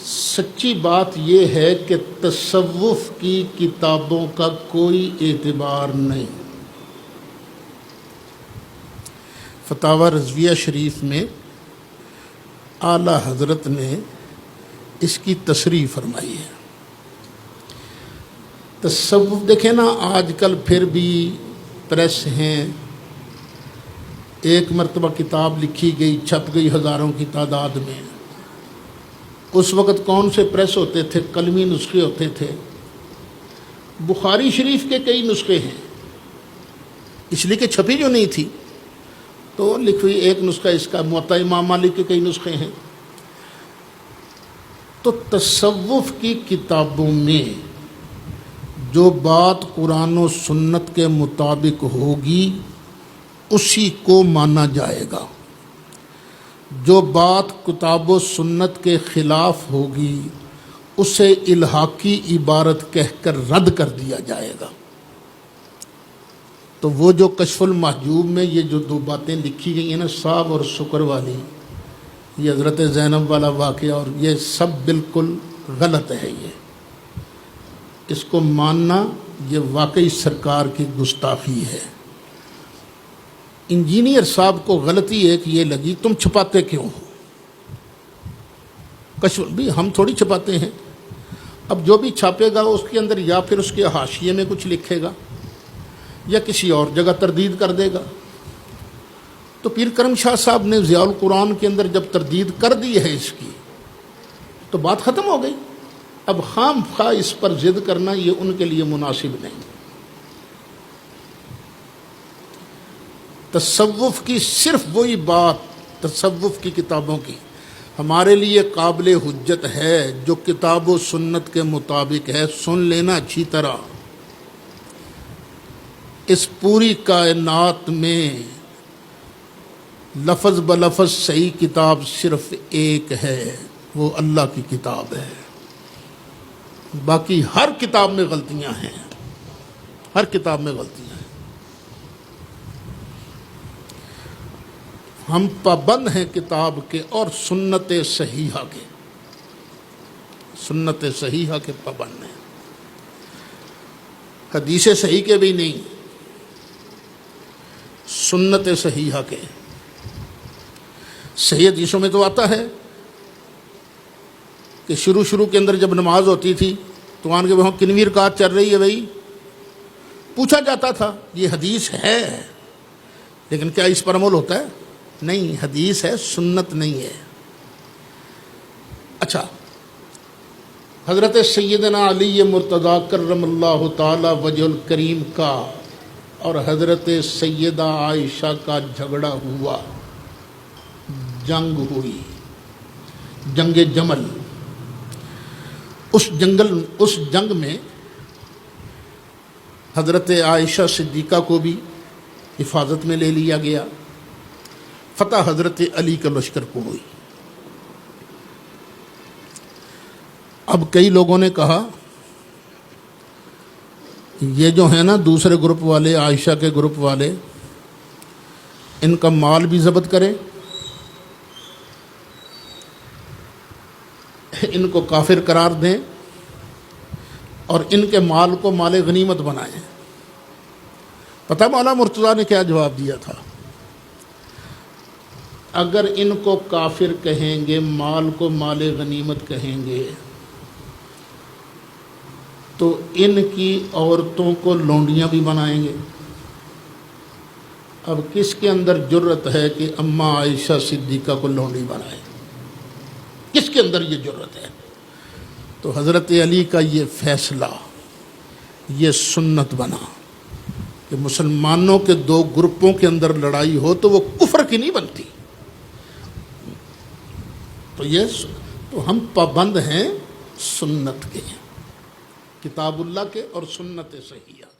سچی بات یہ ہے کہ تصوف کی کتابوں کا کوئی اعتبار نہیں۔ فتاوی رضویہ شریف میں اعلیٰ حضرت نے اس کی تصریح فرمائی ہے۔ تصوف دیکھیں نا، آج کل پھر بھی پریس ہیں، ایک مرتبہ کتاب لکھی گئی، چھپ گئی ہزاروں کی تعداد میں۔ اس وقت کون سے پریس ہوتے تھے؟ قلمی نسخے ہوتے تھے۔ بخاری شریف کے کئی نسخے ہیں، اس لیے کہ چھپی جو نہیں تھی تو لکھی ایک نسخہ اس کا، موطا امام مالک کے کئی نسخے ہیں۔ تو تصوف کی کتابوں میں جو بات قرآن و سنت کے مطابق ہوگی اسی کو مانا جائے گا، جو بات کتاب و سنت کے خلاف ہوگی اسے الحاقی عبارت کہہ کر رد کر دیا جائے گا۔ تو وہ جو کشف المحجوب میں یہ جو دو باتیں لکھی گئی ہیں نا، صاحب اور شکر والی، یہ حضرت زینب والا واقعہ، اور یہ سب بالکل غلط ہے۔ یہ اس کو ماننا یہ واقعی سرکار کی گستاخی ہے۔ انجینئر صاحب کو غلطی ایک یہ لگی، تم چھپاتے کیوں ہو؟ کشف بھی ہم تھوڑی چھپاتے ہیں۔ اب جو بھی چھاپے گا اس کے اندر یا پھر اس کے حاشیے میں کچھ لکھے گا یا کسی اور جگہ تردید کر دے گا۔ تو پیر کرم شاہ صاحب نے ضیاء القرآن کے اندر جب تردید کر دی ہے اس کی تو بات ختم ہو گئی۔ اب خام خواہ اس پر ضد کرنا یہ ان کے لیے مناسب نہیں۔ تصوف کی صرف وہی بات، تصوف کی کتابوں کی ہمارے لیے قابل حجت ہے جو کتاب و سنت کے مطابق ہے۔ سن لینا اچھی طرح، اس پوری کائنات میں لفظ بلفظ صحیح کتاب صرف ایک ہے، وہ اللہ کی کتاب ہے۔ باقی ہر کتاب میں غلطیاں ہیں، ہر کتاب میں غلطیاں ہیں۔ ہم پابند ہیں کتاب کے اور سنت صحیحہ کے، سنت صحیحہ کے پابند ہیں۔ حدیث صحیح کے بھی نہیں، سنت صحیحہ کے۔ صحیح حدیثوں میں تو آتا ہے کہ شروع کے اندر جب نماز ہوتی تھی تو آن کے وہاں کنویں رکعت چل رہی ہے بھائی، پوچھا جاتا تھا یہ حدیث ہے لیکن کیا اس پر عمل ہوتا ہے؟ نہیں، حدیث ہے، سنت نہیں ہے۔ اچھا، حضرت سیدنا علی مرتضیٰ کرم اللہ تعالی وجہ الکریم کا اور حضرت سیدہ عائشہ کا جھگڑا ہوا، جنگ ہوئی، جنگ جمل۔ اس جنگ میں حضرت عائشہ صدیقہ کو بھی حفاظت میں لے لیا گیا، فتح حضرت علی کے لشکر کو ہوئی۔ اب کئی لوگوں نے کہا یہ جو ہے نا دوسرے گروپ والے، عائشہ کے گروپ والے، ان کا مال بھی ضبط کرے، ان کو کافر قرار دیں اور ان کے مال کو مال غنیمت بنائیں۔ پتہ مولا مرتضیٰ نے کیا جواب دیا تھا؟ اگر ان کو کافر کہیں گے، مال کو مال غنیمت کہیں گے، تو ان کی عورتوں کو لونڈیاں بھی بنائیں گے۔ اب کس کے اندر جرت ہے کہ اماں عائشہ صدیقہ کو لونڈی بنائے؟ کس کے اندر یہ جرت ہے؟ تو حضرت علی کا یہ فیصلہ، یہ سنت بنا کہ مسلمانوں کے دو گروپوں کے اندر لڑائی ہو تو وہ کفر کی نہیں بنتی۔ تو ہم پابند ہیں سنت کے، کتاب اللہ کے اور سنت صحیحہ۔